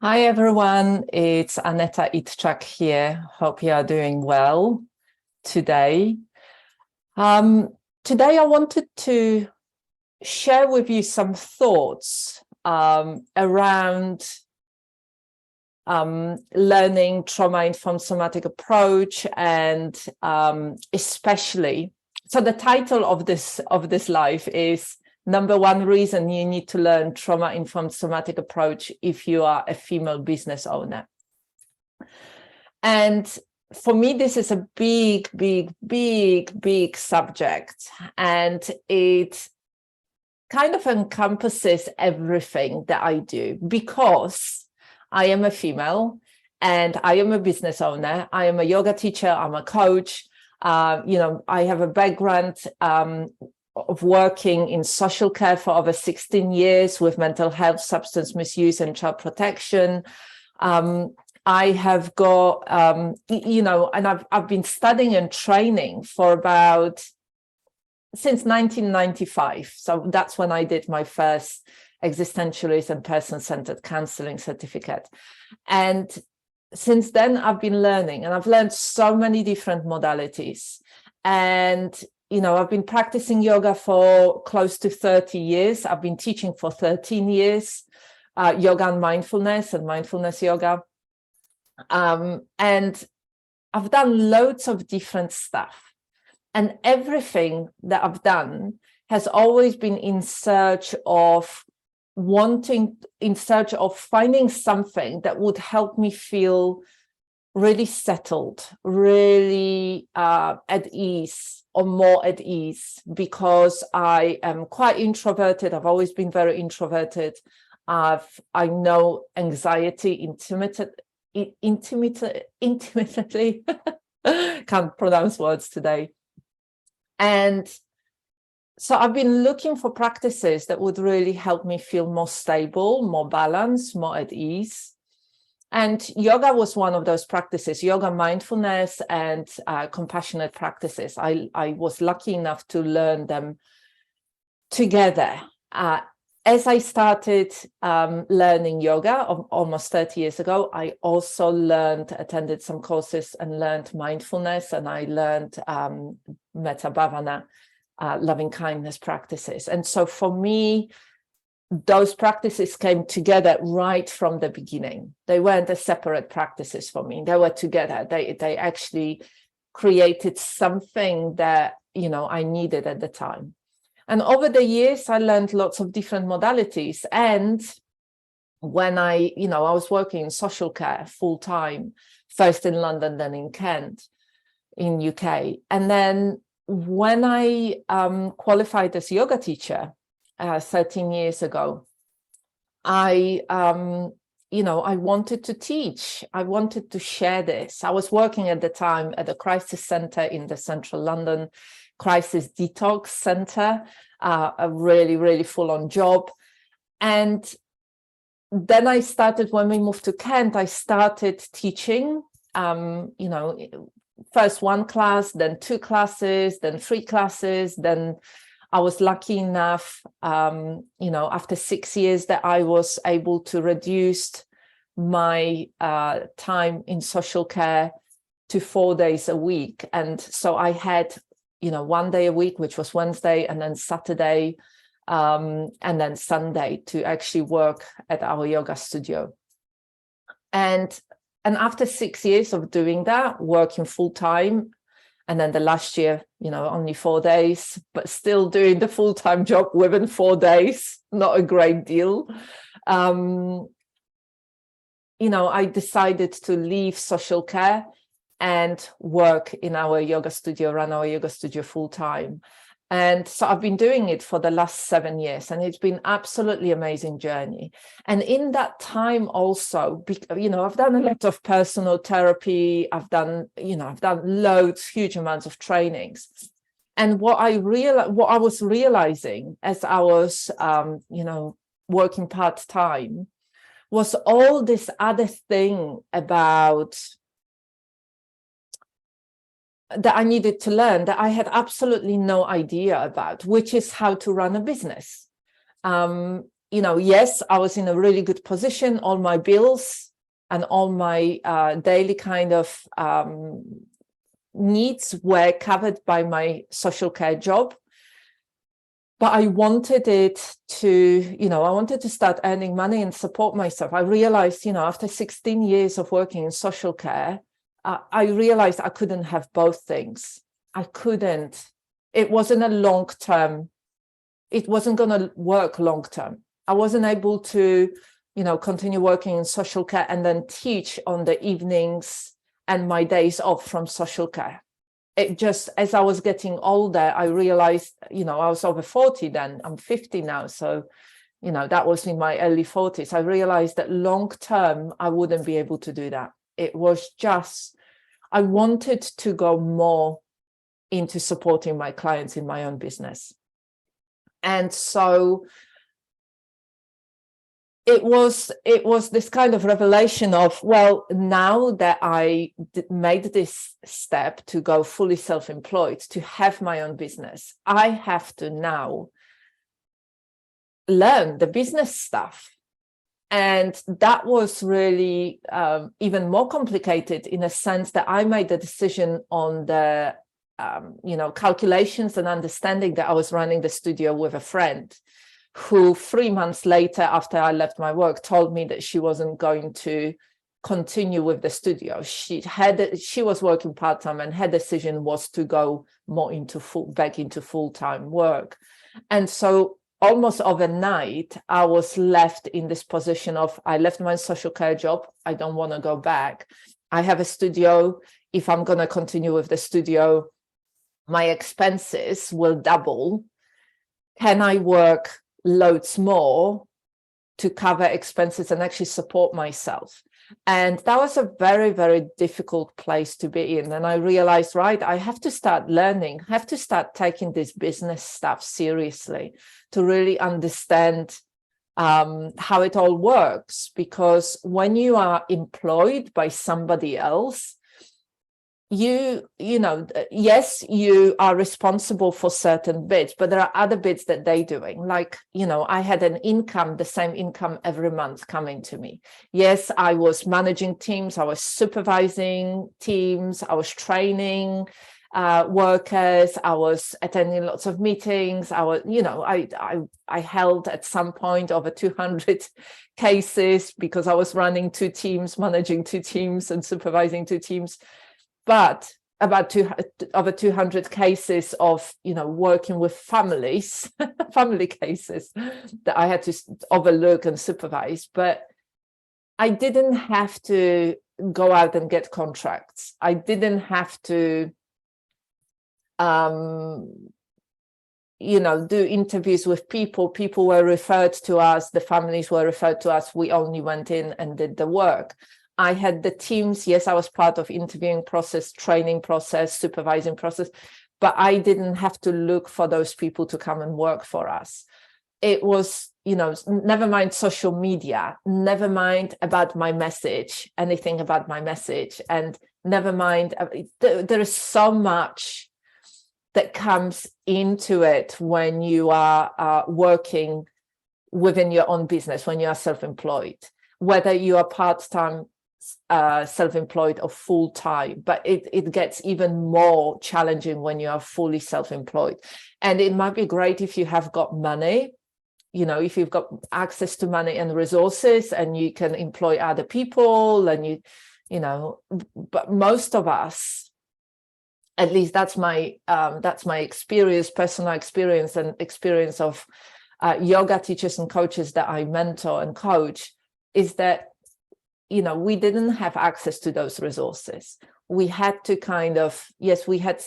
Hi everyone, it's Aneta Itchak here. Hope you are doing well today. Today I wanted to share with you some thoughts around learning trauma-informed somatic approach, and especially, so the title of this live is Number one reason you need to learn trauma-informed somatic approach if you are a female business owner. And for me, this is a big subject, and it kind of encompasses everything that I do, because I am a female and I am a business owner. I am a yoga teacher. I'm a coach. I have a background of working in social care for over 16 years with mental health, substance misuse, and child protection. I have got, and I've been studying and training for since 1995. So that's when I did my first existentialist and person-centered counseling certificate. And since then, I've been learning, and I've learned so many different modalities. And I've been practicing yoga for close to 30 years. I've been teaching for 13 years, yoga and mindfulness yoga. And I've done loads of different stuff. And everything that I've done has always been in search of finding something that would help me feel really settled, really at ease, or more at ease, because I am quite introverted. I've always been very introverted. I know anxiety intimately. Can't pronounce words today. And so I've been looking for practices that would really help me feel more stable, more balanced, more at ease. And yoga was one of those practices, yoga, mindfulness, and compassionate practices. I was lucky enough to learn them together. As I started learning yoga almost 30 years ago, I also attended some courses and learned mindfulness, and I learned metta bhavana, loving kindness practices. And so for me, those practices came together right from the beginning. They weren't as separate practices for me. They were together. They actually created something that, I needed at the time. And over the years, I learned lots of different modalities. And when I was working in social care full time, first in London, then in Kent, in UK. And then when I qualified as yoga teacher 13 years ago, I wanted to teach. I wanted to share this. I was working at the time at a crisis center in the central London crisis detox center, a really full-on job. And then I started, when we moved to Kent, I started teaching, first one class, then two classes, then three classes. Then I was lucky enough, after 6 years, that I was able to reduce my time in social care to 4 days a week. And so I had, 1 day a week, which was Wednesday, and then Saturday, and then Sunday to actually work at our yoga studio. And after 6 years of doing that, working full time, and then the last year, only 4 days, but still doing the full-time job within 4 days, not a great deal. I decided to leave social care and work in our yoga studio, run our yoga studio full time. And so I've been doing it for the last 7 years, and it's been absolutely amazing journey. And in that time also, I've done a lot of personal therapy. I've done loads, huge amounts of trainings. And what I was realizing as I was, working part-time, was all this other thing that I needed to learn, that I had absolutely no idea about, which is how to run a business. yes, I was in a really good position. All my bills and all my daily kind of needs were covered by my social care job. But I wanted it to, I wanted to start earning money and support myself. I realized, after 16 years of working in social care, I realized I couldn't have both things. I couldn't. It wasn't a long term. It wasn't going to work long term. I wasn't able to, continue working in social care and then teach on the evenings and my days off from social care. It just, as I was getting older, I realized, I was over 40 then, I'm 50 now. So, that was in my early 40s. I realized that long term, I wouldn't be able to do that. It was just, I wanted to go more into supporting my clients in my own business. And so it was this kind of revelation of, well, now that I made this step to go fully self-employed, to have my own business, I have to now learn the business stuff. And that was really even more complicated in a sense that I made the decision on the, calculations and understanding that I was running the studio with a friend who 3 months later, after I left my work, told me that she wasn't going to continue with the studio. She was working part-time, and her decision was to go more back into full-time work. And so almost overnight, I was left in this position of, I left my social care job. I don't want to go back. I have a studio. If I'm going to continue with the studio, my expenses will double. Can I work loads more to cover expenses and actually support myself? And that was a very, very difficult place to be in. And I realized, right, I have to start learning, have to start taking this business stuff seriously to really understand how it all works. Because when you are employed by somebody else, yes, you are responsible for certain bits, but there are other bits that they're doing. Like, I had an income, the same income every month coming to me. Yes, I was managing teams, I was supervising teams, I was training workers, I was attending lots of meetings. I held at some point over 200 cases because I was running 2 teams, managing 2 teams and supervising 2 teams. But about over 200 cases of, working with families, family cases that I had to overlook and supervise. But I didn't have to go out and get contracts. I didn't have to, do interviews with people. People were referred to us. The families were referred to us. We only went in and did the work. I had the teams. Yes, I was part of interviewing process, training process, supervising process, but I didn't have to look for those people to come and work for us. It was, never mind social media, never mind about my message, anything about my message, and never mind, there is so much that comes into it when you are working within your own business, when you are self-employed, whether you are part-time, self-employed or full-time, but it gets even more challenging when you are fully self-employed. And it might be great if you have got money, if you've got access to money and resources and you can employ other people and but most of us, at least that's my experience, personal experience and experience of yoga teachers and coaches that I mentor and coach, is that we didn't have access to those resources. We had to we had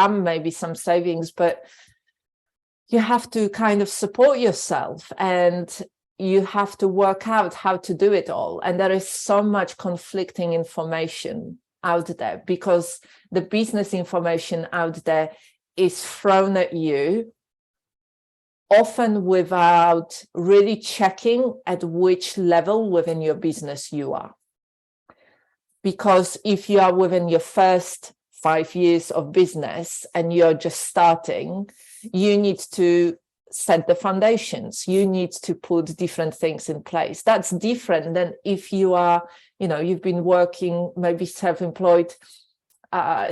maybe some savings, but you have to kind of support yourself and you have to work out how to do it all. And there is so much conflicting information out there because the business information out there is thrown at you, often without really checking at which level within your business you are. Because if you are within your first 5 years of business and you're just starting, you need to set the foundations. You need to put different things in place. That's different than if you are, you've been working, maybe self-employed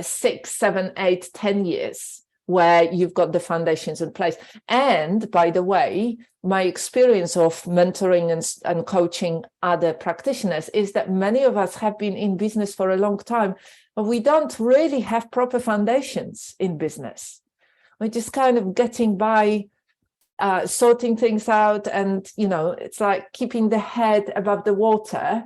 6, 7, 8, 10 years, where you've got the foundations in place. And by the way, my experience of mentoring and coaching other practitioners is that many of us have been in business for a long time, but we don't really have proper foundations in business. We're just kind of getting by, sorting things out, and it's like keeping the head above the water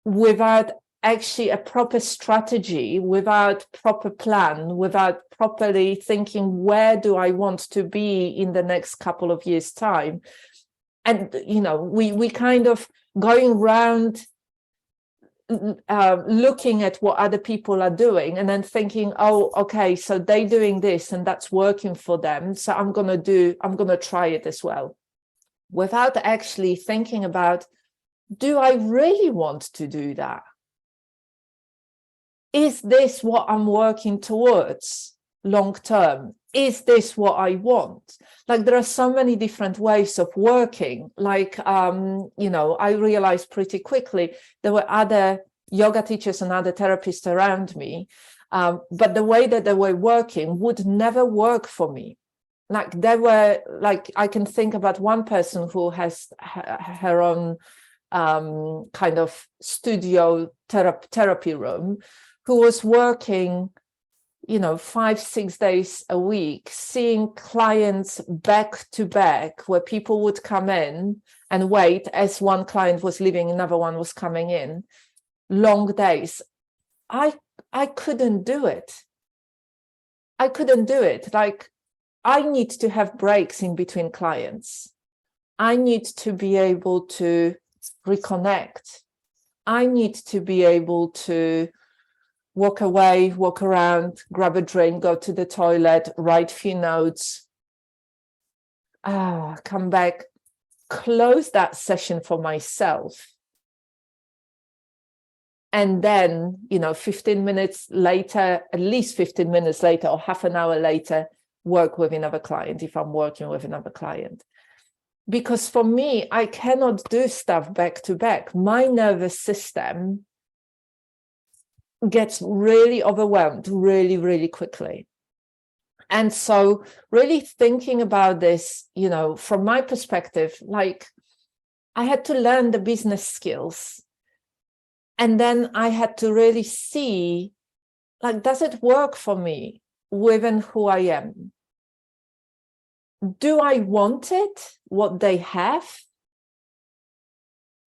without actually a proper strategy, without proper plan, without properly thinking, where do I want to be in the next couple of years' time? And we kind of going around looking at what other people are doing and then thinking, oh, okay, so they're doing this and that's working for them, so I'm gonna try it as well, without actually thinking about, do I really want to do that? Is this what I'm working towards long term? Is this what I want? Like, there are so many different ways of working. Like, I realized pretty quickly there were other yoga teachers and other therapists around me, but the way that they were working would never work for me. Like, they were like, I can think about one person who has her own kind of studio therapy room, who was working 5, 6 days a week, seeing clients back to back, where people would come in and wait as one client was leaving, another one was coming in, long days. I couldn't do it. Like, I need to have breaks in between clients. I need to be able to reconnect. I need to be able to walk away, walk around, grab a drink, go to the toilet, write a few notes, come back, close that session for myself. And then, 15 minutes later, at least 15 minutes later or half an hour later, work with another client if I'm working with another client. Because for me, I cannot do stuff back to back. My nervous system gets really overwhelmed really, really quickly. And so really thinking about this, from my perspective, like, I had to learn the business skills. And then I had to really see, like, does it work for me within who I am? Do I want it, what they have?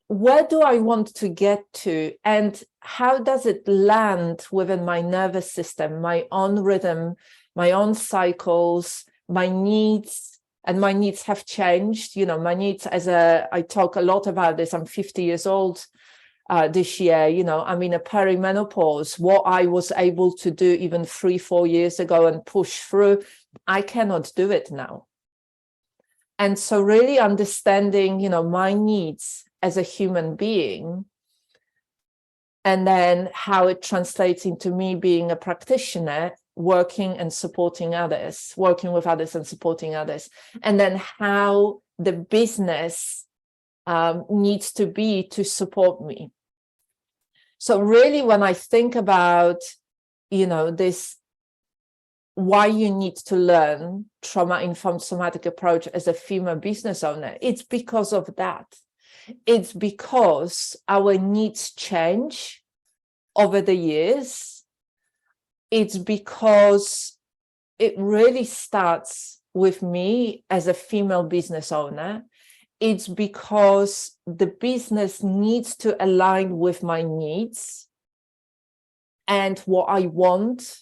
Where do I want to get to? And how does it land within my nervous system, my own rhythm, my own cycles, my needs? And my needs have changed. My needs I talk a lot about this. I'm 50 years old this year. I'm in a perimenopause. What I was able to do even 3-4 years ago and push through, I cannot do it now. And so really understanding, my needs as a human being, and then how it translates into me being a practitioner, working and supporting others, working with others and supporting others, and then how the business needs to be to support me. So really, when I think about, this, why you need to learn trauma-informed somatic approach as a female business owner, it's because of that. It's because our needs change over the years. It's because it really starts with me as a female business owner. It's because the business needs to align with my needs and what I want,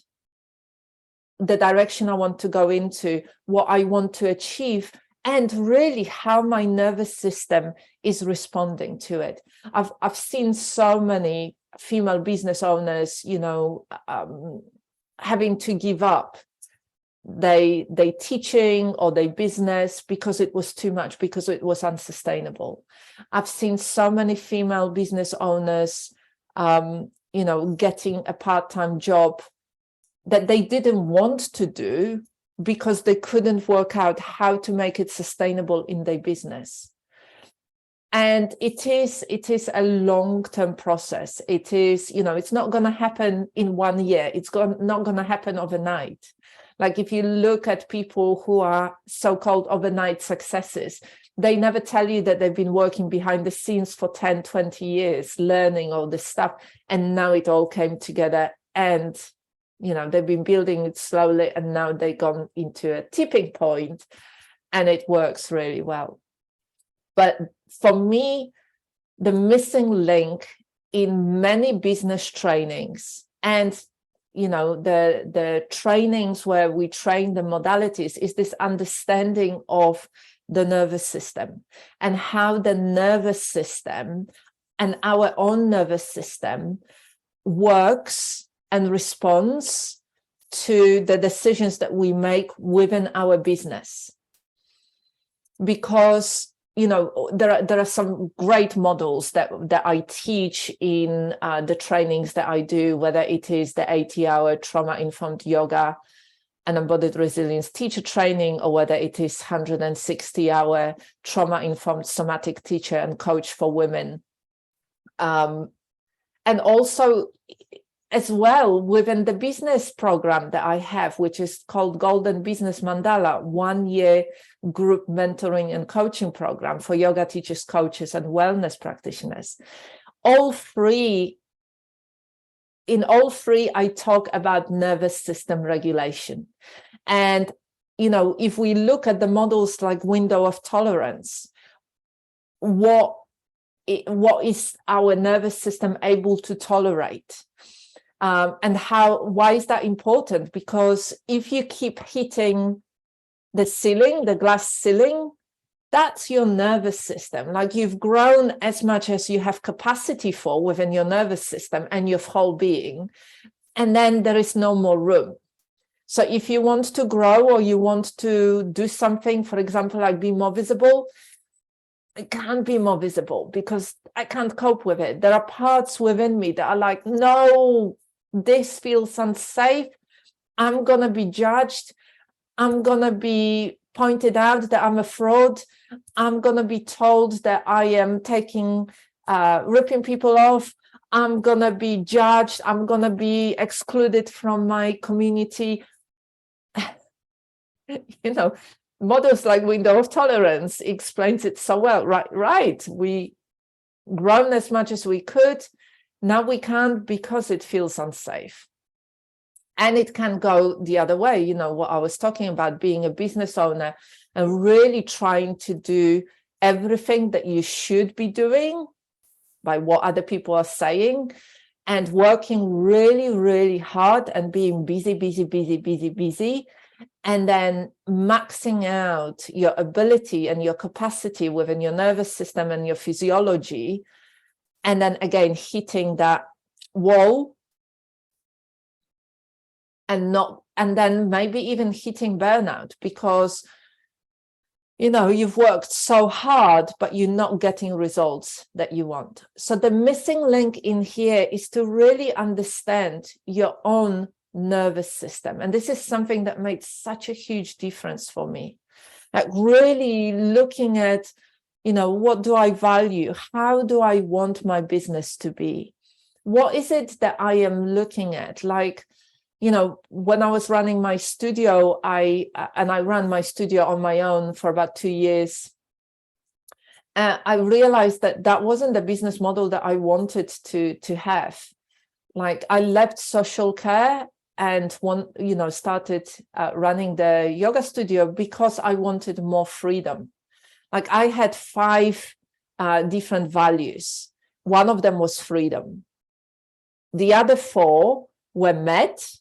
the direction I want to go into, what I want to achieve, and really how my nervous system is responding to it. I've seen so many female business owners, having to give up they teaching or their business because it was too much, because it was unsustainable. I've seen so many female business owners, getting a part-time job that they didn't want to do, because they couldn't work out how to make it sustainable in their business. And it is a long-term process. It is, it's not going to happen in 1 year. It's not going to happen overnight. Like if you look at people who are so-called overnight successes, they never tell you that they've been working behind the scenes for 10, 20 years, learning all this stuff. And now it all came together, and, they've been building it slowly, and now they've gone into a tipping point, and it works really well. But for me, the missing link in many business trainings and, the trainings where we train the modalities is this understanding of the nervous system and how the nervous system and our own nervous system works and responds to the decisions that we make within our business. Because there are some great models that I teach in the trainings that I do, whether it is the 80-hour trauma-informed yoga and embodied resilience teacher training, or whether it is 160-hour trauma-informed somatic teacher and coach for women. And also, as well, within the business program that I have, which is called Golden Business Mandala, 1 year group mentoring and coaching program for yoga teachers, coaches, and wellness practitioners. In all three, I talk about nervous system regulation. And, if we look at the models like window of tolerance, what is our nervous system able to tolerate? And why is that important? Because if you keep hitting the ceiling, the glass ceiling, that's your nervous system. Like you've grown as much as you have capacity for within your nervous system and your whole being, and then there is no more room. So if you want to grow or you want to do something, for example, like be more visible, I can't be more visible because I can't cope with it. There are parts within me that are like, no, this feels unsafe. I'm going to be judged. I'm going to be pointed out that I'm a fraud. I'm going to be told that I am ripping people off. I'm going to be judged. I'm going to be excluded from my community. Models like window of tolerance explains it so well. Right. We grown as much as we could. Now we can't because it feels unsafe. And it can go the other way. What I was talking about, being a business owner and really trying to do everything that you should be doing by what other people are saying, and working really, really hard and being busy, and then maxing out your ability and your capacity within your nervous system and your physiology, and then again hitting that wall, and then maybe even hitting burnout because you've worked so hard but you're not getting results that you want. So the missing link in here is to really understand your own nervous system, and this is something that made such a huge difference for me. Like really looking at what do I value? How do I want my business to be? What is it that I am looking at? Like, when I was running my studio, I ran my studio on my own for about 2 years. I realized that wasn't the business model that I wanted to have. Like I left social care and started running the yoga studio because I wanted more freedom. Like I had 5 different values. One of them was freedom. The other 4 were met.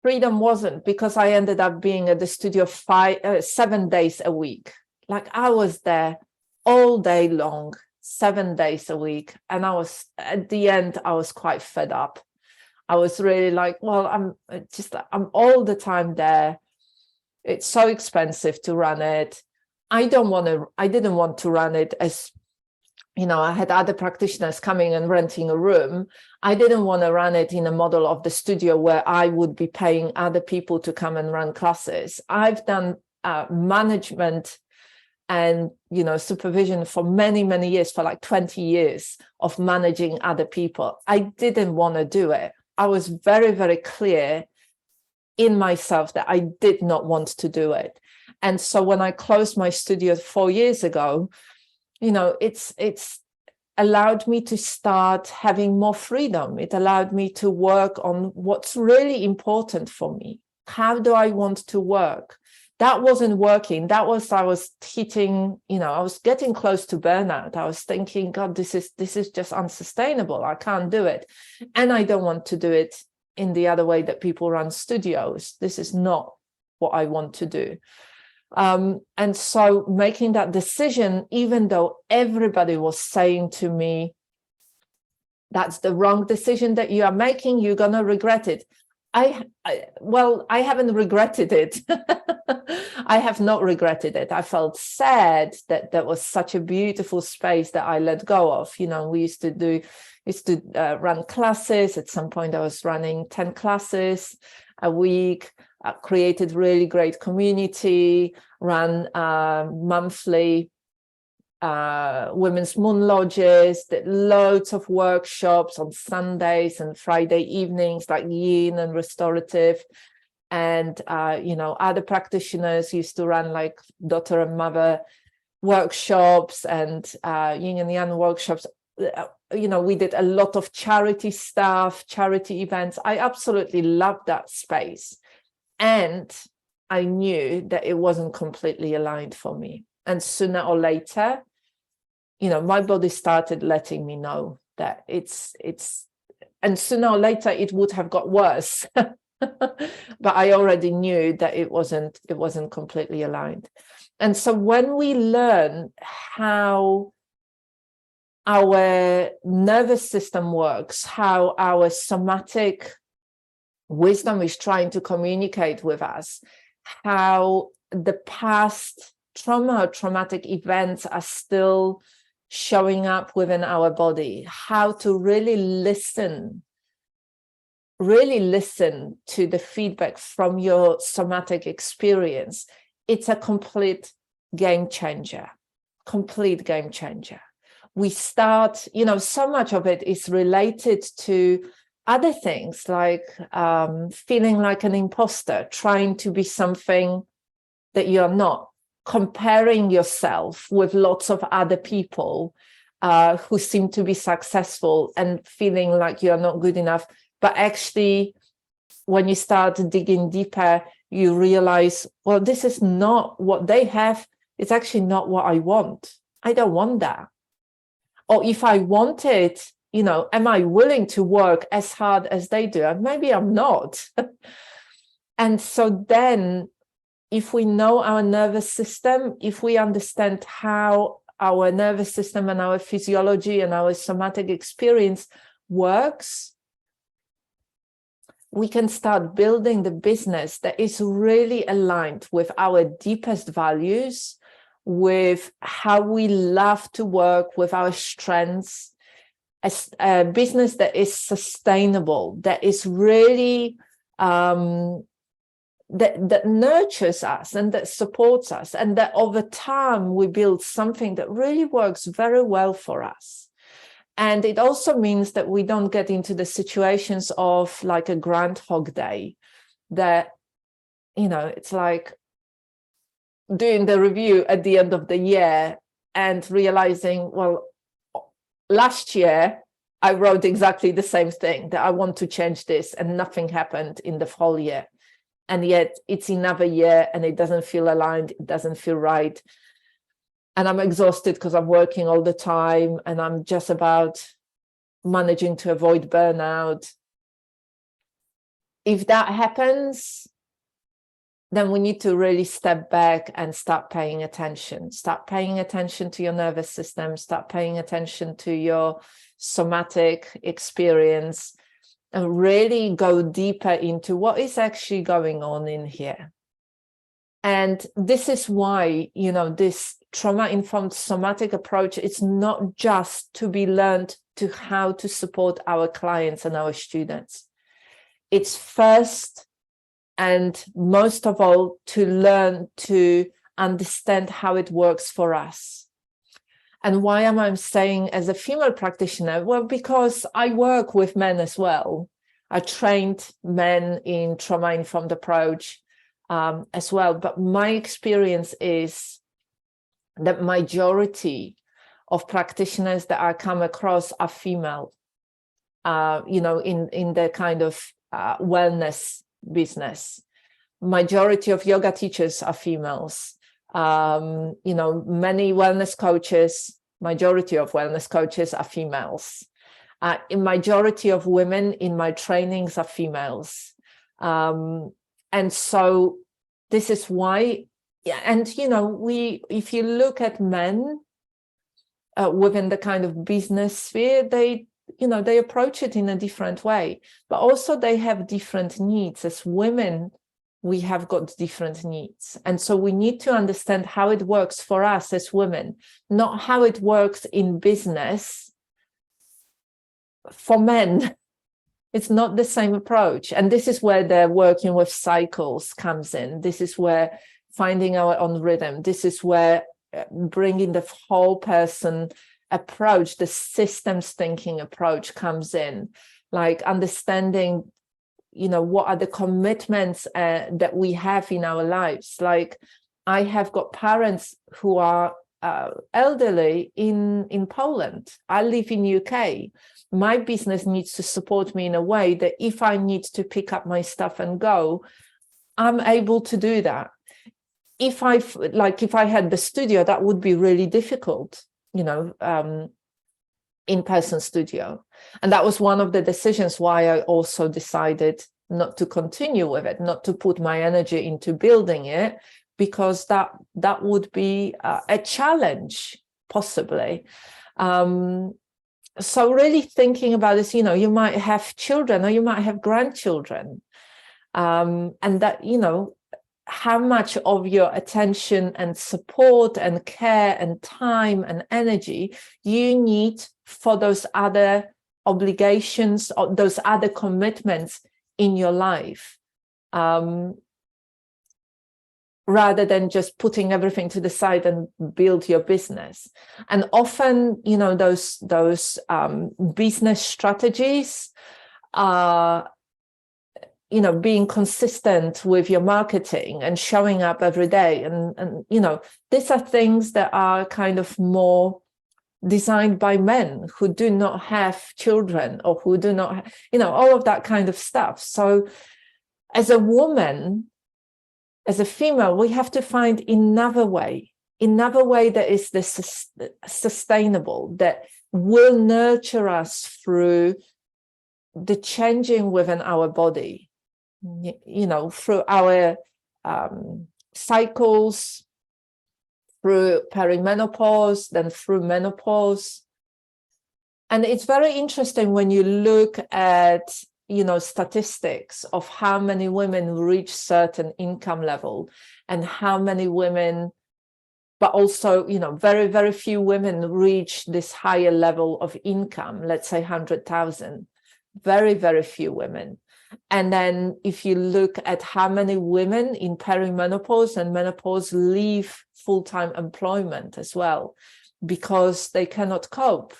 Freedom wasn't, because I ended up being at the studio 7 days a week. Like I was there all day long, 7 days a week. And at the end, I was quite fed up. I was really like, well, I'm all the time there. It's so expensive to run it. I didn't want to run it as I had other practitioners coming and renting a room. I didn't want to run it in a model of the studio where I would be paying other people to come and run classes. I've done management and supervision for many, many years, for like 20 years of managing other people. I didn't want to do it. I was very, very clear in myself that I did not want to do it. And so when I closed my studio 4 years ago, it's allowed me to start having more freedom. It allowed me to work on what's really important for me. How do I want to work? That wasn't working. I was hitting, I was getting close to burnout. I was thinking, God, this is just unsustainable. I can't do it. And I don't want to do it in the other way that people run studios. This is not what I want to do. And so making that decision, even though everybody was saying to me, that's the wrong decision that you are making, you're going to regret it. I haven't regretted it. I have not regretted it. I felt sad that there was such a beautiful space that I let go of. We used to run classes. At some point I was running 10 classes a week, created really great community, ran monthly women's moon lodges, did loads of workshops on Sundays and Friday evenings, like yin and restorative. And other practitioners used to run like daughter and mother workshops and yin and yang workshops. We did a lot of charity stuff, charity events. I absolutely loved that space. And I knew that it wasn't completely aligned for me. And sooner or later, my body started letting me know that and sooner or later it would have got worse. But I already knew that it wasn't completely aligned. And so when we learn how our nervous system works, how our somatic wisdom is trying to communicate with us, how the past trauma or traumatic events are still showing up within our body, how to really listen to the feedback from your somatic experience. It's a complete game changer. We start, so much of it is related to other things like feeling like an imposter, trying to be something that you're not, comparing yourself with lots of other people who seem to be successful and feeling like you're not good enough. But actually, when you start digging deeper, you realize, well, this is not what they have. It's actually not what I want. I don't want that. Or if I want it, am I willing to work as hard as they do? And maybe I'm not. And so then, if we know our nervous system, if we understand how our nervous system and our physiology and our somatic experience works, we can start building the business that is really aligned with our deepest values, with how we love to work, with our strengths, a business that is sustainable, that is really that nurtures us and that supports us, and that over time we build something that really works very well for us. And it also means that we don't get into the situations of like a Groundhog Day, that, it's like doing the review at the end of the year and realizing, well, last year I wrote exactly the same thing, that I want to change this, and nothing happened in the whole year. And yet it's another year and it doesn't feel aligned, it doesn't feel right. And I'm exhausted because I'm working all the time and I'm just about managing to avoid burnout. If that happens, then we need to really step back and start paying attention. Start paying attention to your nervous system, start paying attention to your somatic experience, and really go deeper into what is actually going on in here. And this is why, this trauma-informed somatic approach, it's not just to be learned to how to support our clients and our students. It's first and most of all to learn to understand how it works for us. And why am I saying as a female practitioner? Well, because I work with men as well. I trained men in trauma-informed approach as well. But my experience is that majority of practitioners that I come across are female, in the kind of wellness business. Majority of yoga teachers are females. Many wellness coaches, majority of wellness coaches are females. In majority of women in my trainings are females. And so this is why, and if you look at men within the kind of business sphere, they approach it in a different way, but also they have different needs. As women, we have got different needs. And so we need to understand how it works for us as women, not how it works in business for men. It's not the same approach. And this is where the working with cycles comes in. This is where finding our own rhythm. This is where bringing the whole person approach, the systems thinking approach comes in, like understanding what are the commitments that we have in our lives. Like I have got parents who are elderly in Poland. I live in UK. My business needs to support me in a way that if I need to pick up my stuff and go, I'm able to do that. If I had the studio, that would be really difficult, in-person studio. And that was one of the decisions why I also decided not to continue with it, not to put my energy into building it, because that would be a challenge, possibly. So really thinking about this, you might have children or you might have grandchildren, and that, how much of your attention and support and care and time and energy you need for those other obligations or those other commitments in your life, rather than just putting everything to the side and build your business. And often, those business strategies are, being consistent with your marketing and showing up every day. And these are things that are kind of more designed by men who do not have children or who do not, all of that kind of stuff. So as a woman, as a female, we have to find another way that is sustainable, that will nurture us through the changing within our body, through our cycles, through perimenopause, then through menopause. And it's very interesting when you look at statistics of how many women reach certain income level and how many women, but also, very, very few women reach this higher level of income, let's say 100,000, very, very few women. And then if you look at how many women in perimenopause and menopause leave full-time employment as well, because they cannot cope.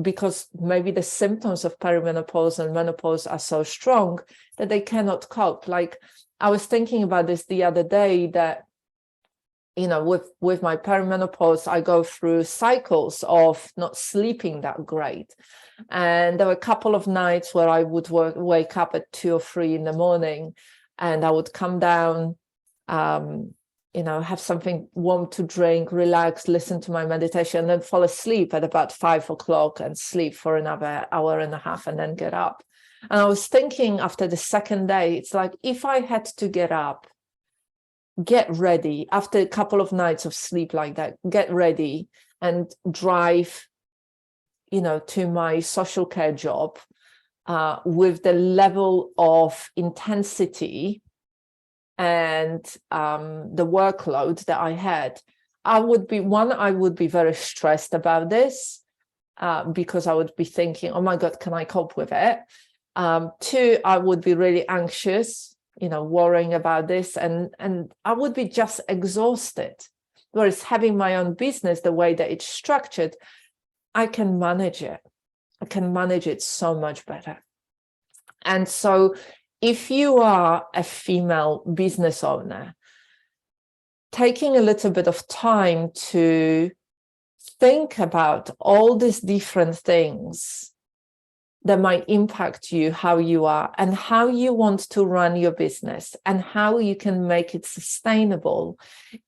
Because maybe the symptoms of perimenopause and menopause are so strong that they cannot cope. Like I was thinking about this the other day, that with my perimenopause, I go through cycles of not sleeping that great. And there were a couple of nights where I would wake up at 2 or 3 in the morning, and I would come down, have something warm to drink, relax, listen to my meditation, and then fall asleep at about 5 o'clock and sleep for another hour and a half and then get up. And I was thinking after the second day, it's like, if I had to get up, get ready after a couple of nights of sleep like that, get ready and drive, to my social care job with the level of intensity and the workload that I had, I would be very stressed about this because I would be thinking, oh my God, can I cope with it? Two, I would be really anxious, worrying about this, and I would be just exhausted. Whereas having my own business, the way that it's structured, I can manage it. I can manage it so much better. And so if you are a female business owner, taking a little bit of time to think about all these different things that might impact you, how you are, and how you want to run your business, and how you can make it sustainable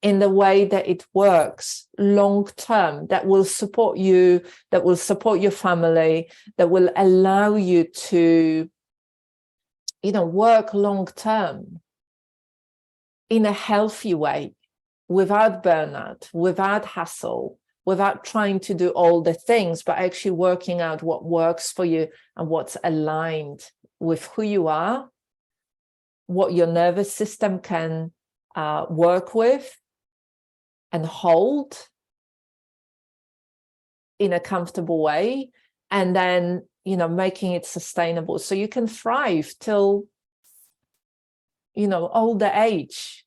in the way that it works long term, that will support you, that will support your family, that will allow you to, work long term in a healthy way, without burnout, without hassle, without trying to do all the things, but actually working out what works for you and what's aligned with who you are, what your nervous system can work with and hold in a comfortable way, and then, making it sustainable so you can thrive till, older age,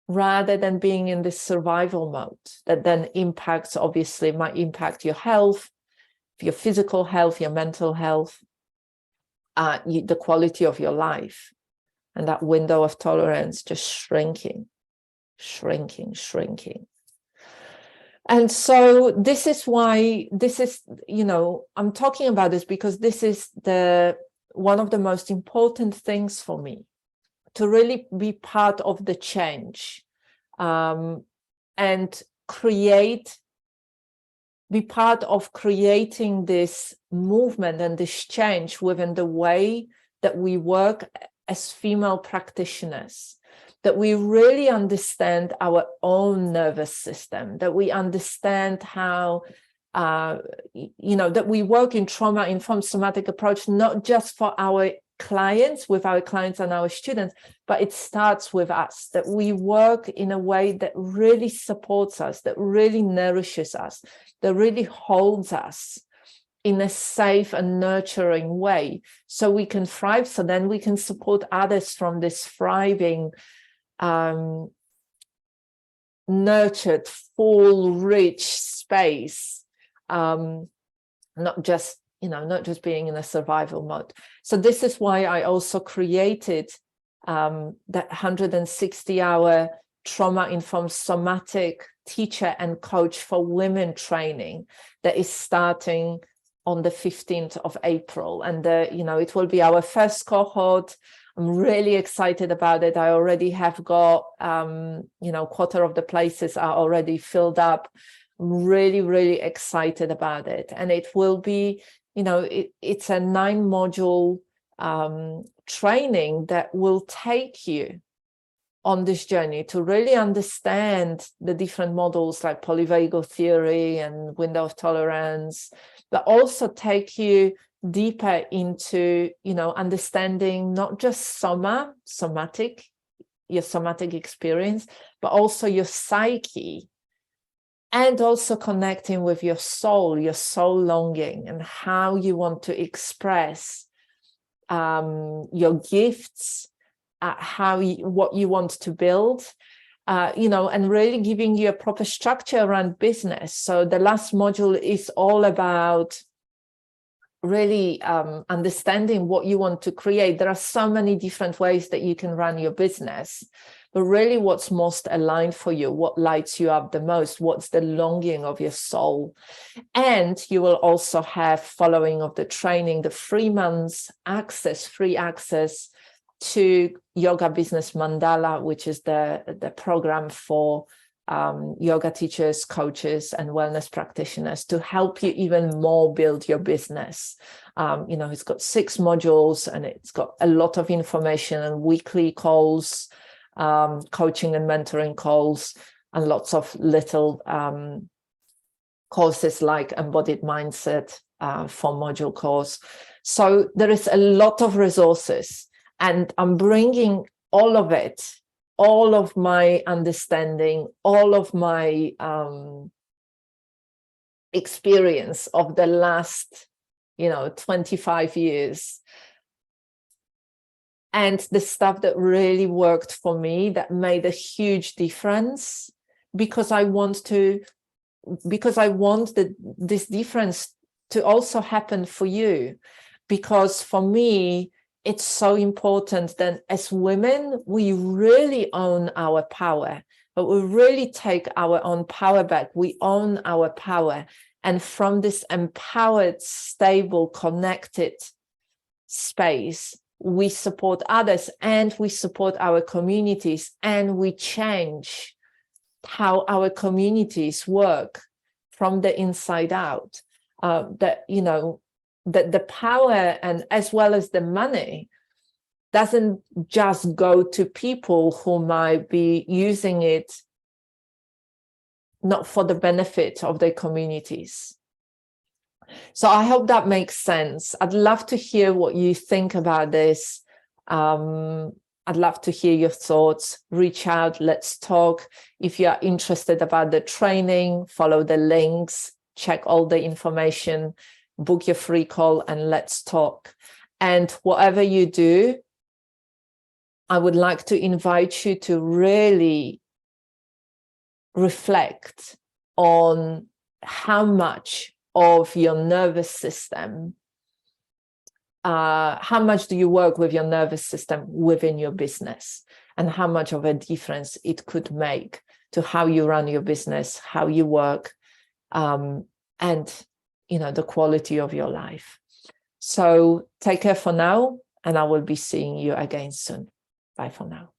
rather than being in this survival mode that then might impact your health, your physical health, your mental health, the quality of your life, and that window of tolerance just shrinking. And so this is why I'm talking about this, because this is one of the most important things for me, to really be part of the change, and be part of creating this movement and this change within the way that we work as female practitioners, that we really understand our own nervous system, that we understand how, that we work in trauma-informed somatic approach, not just for our clients, with our clients and our students, but it starts with us, that we work in a way that really supports us, that really nourishes us, that really holds us in a safe and nurturing way, so we can thrive, so then we can support others from this thriving, nurtured, full, rich space, not just being in a survival mode. So this is why I also created that 160-hour trauma-informed somatic teacher and coach for women training that is starting on the 15th of April. And it will be our first cohort. I'm really excited about it. I already have got, quarter of the places are already filled up. I'm really, really excited about it. And it will be, it's a 9-module training that will take you on this journey to really understand the different models like polyvagal theory and window of tolerance, but also take you deeper into, understanding not just somatic, your somatic experience, but also your psyche, and also connecting with your soul longing, and how you want to express your gifts, what you want to build, and really giving you a proper structure around business. So the last module is all about really understanding what you want to create. There are so many different ways that you can run your business, but really what's most aligned for you, what lights you up the most, what's the longing of your soul. And you will also have, following of the training, the 3 months free access to Yoga Business Mandala, which is the program for yoga teachers, coaches, and wellness practitioners to help you even more build your business. It's got 6 modules, and it's got a lot of information and weekly calls, coaching and mentoring calls, and lots of little courses like embodied mindset for module course. So there is a lot of resources, and I'm bringing all of it all of my understanding, all of my experience of the last 25 years, and the stuff that really worked for me, that made a huge difference, because I want this difference to also happen for you. Because for me, it's so important that as women, we really own our power, but we really take our own power back. We own our power. And from this empowered, stable, connected space, we support others and we support our communities, and we change how our communities work from the inside out. That the power, and as well as the money, doesn't just go to people who might be using it not for the benefit of their communities. So I hope that makes sense. I'd love to hear what you think about this. I'd love to hear your thoughts. Reach out, let's talk. If you are interested about the training, follow the links, check all the information, book your free call, and let's talk. And whatever you do, I would like to invite you to really reflect on how much of your nervous system, how much do you work with your nervous system within your business, and how much of a difference it could make to how you run your business, how you work, and the quality of your life. So take care for now, and I will be seeing you again soon. Bye for now.